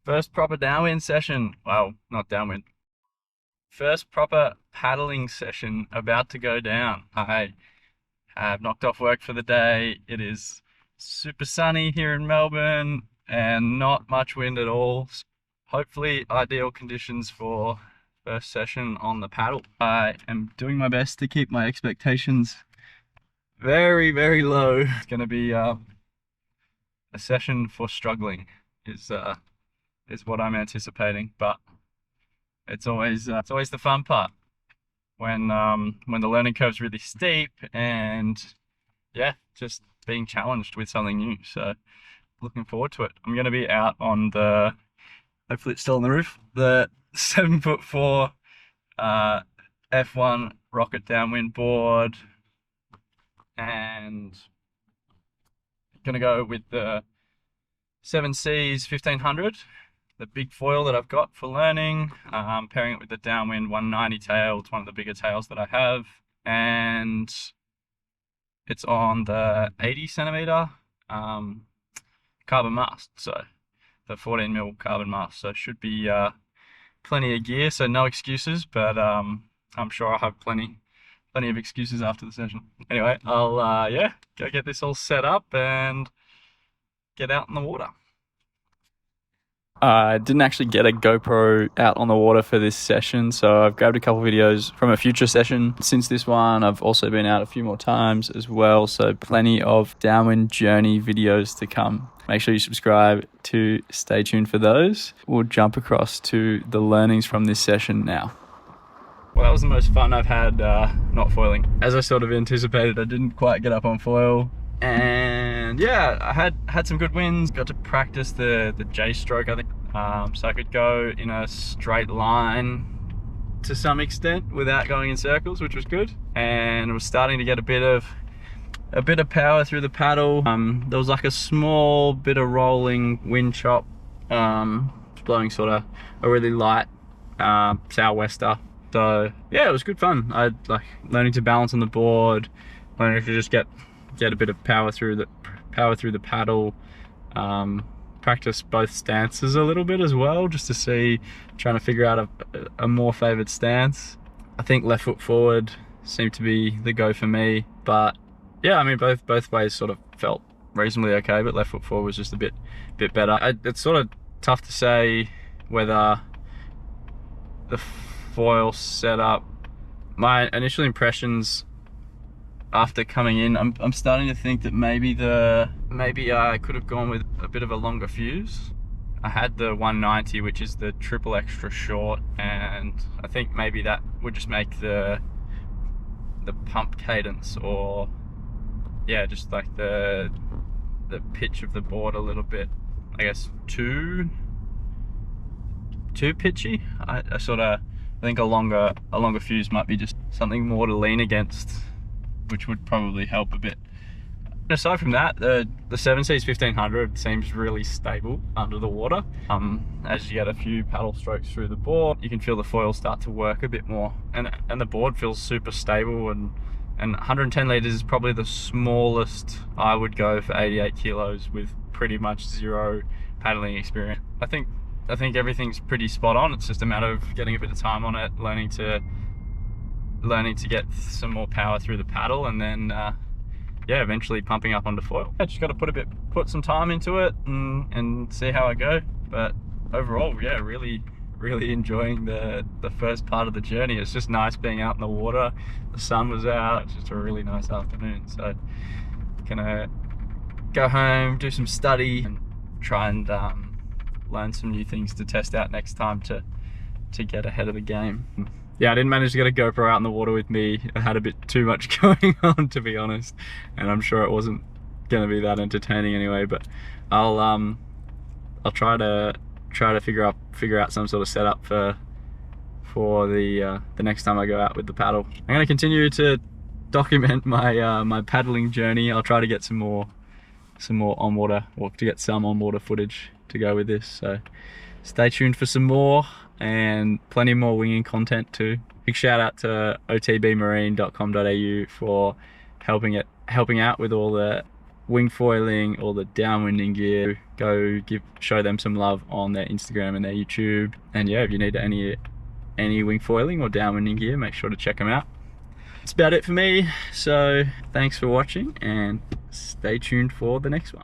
First proper downwind session. Well, not downwind. First proper paddling session about to go down. I have knocked off work for the day. It is super sunny here in Melbourne and not much wind at all. Hopefully ideal conditions for first session on the paddle. I am doing my best to keep my expectations very, very low. It's going to be a session for struggling is what I'm anticipating, but it's always the fun part when the learning curve's really steep and yeah, just being challenged with something new. So looking forward to it. I'm going to be out on hopefully it's still on the roof, the 7'4" F1 rocket downwind board, and gonna go with the 7Cs 1500, the big foil that I've got for learning, pairing it with the Downwind 190 tail. It's one of the bigger tails that I have, and it's on the 80 centimeter carbon mast, so the 14mm carbon mast. So it should be plenty of gear, so no excuses, but I'm sure I'll have plenty of excuses after the session. Anyway, I'll go get this all set up and get out in the water. I didn't actually get a GoPro out on the water for this session, so I've grabbed a couple videos from a future session. Since this one, I've also been out a few more times as well, so plenty of downwind journey videos to come. Make sure you subscribe to stay tuned for those. We'll jump across to the learnings from this session now. Well, that was the most fun I've had not foiling. As I sort of anticipated, I didn't quite get up on foil. And yeah, I had some good wins. Got to practice the J stroke, I think. So I could go in a straight line to some extent without going in circles, which was good. And it was starting to get a bit of power through the paddle. There was like a small bit of rolling wind chop, blowing sort of a really light sou'wester. So yeah, it was good fun. I like learning to balance on the board, learning to just get a bit of power through the paddle. Practice both stances a little bit as well, just to see, trying to figure out a more favored stance. I think left foot forward seemed to be the go for me, but yeah, I mean both ways sort of felt reasonably okay, but left foot forward was just a bit better. It's sort of tough to say whether the foil setup, my initial impressions after coming in, I'm starting to think that maybe I could have gone with a bit of a longer fuse. I had the 190, which is the triple extra short, and I think maybe that would just make the pump cadence, or yeah, just like the pitch of the board a little bit, I guess, too pitchy. I think a longer fuse might be just something more to lean against, which would probably help a bit. Aside from that, the 7Cs 1500 seems really stable under the water. As you get a few paddle strokes through the board, you can feel the foil start to work a bit more, and the board feels super stable, and 110 liters is probably the smallest I would go for 88 kilos with pretty much zero paddling experience. I think everything's pretty spot on. It's just a matter of getting a bit of time on it, learning to get some more power through the paddle, and then yeah, eventually pumping up onto foil. I just got to put some time into it and see how I go. But overall, yeah, really enjoying the first part of the journey. It's just nice being out in the water. The sun was out. It's just a really nice afternoon. So gonna go home, do some study, and try and learn some new things to test out next time to get ahead of the game. Yeah, I didn't manage to get a GoPro out in the water with me. I had a bit too much going on, to be honest, and I'm sure it wasn't going to be that entertaining anyway. But I'll try to figure out some sort of setup for the next time I go out with the paddle. I'm going to continue to document my paddling journey. I'll try to get some more on water, or to get some on water footage to go with this. So stay tuned for some more, and plenty more winging content too. Big shout out to otbmarine.com.au for helping out with all the wing foiling or the downwinding gear, go show them some love on their Instagram and their YouTube. And yeah, if you need any wing foiling or downwinding gear, make sure to check them out. That's about it for me. So thanks for watching and stay tuned for the next one.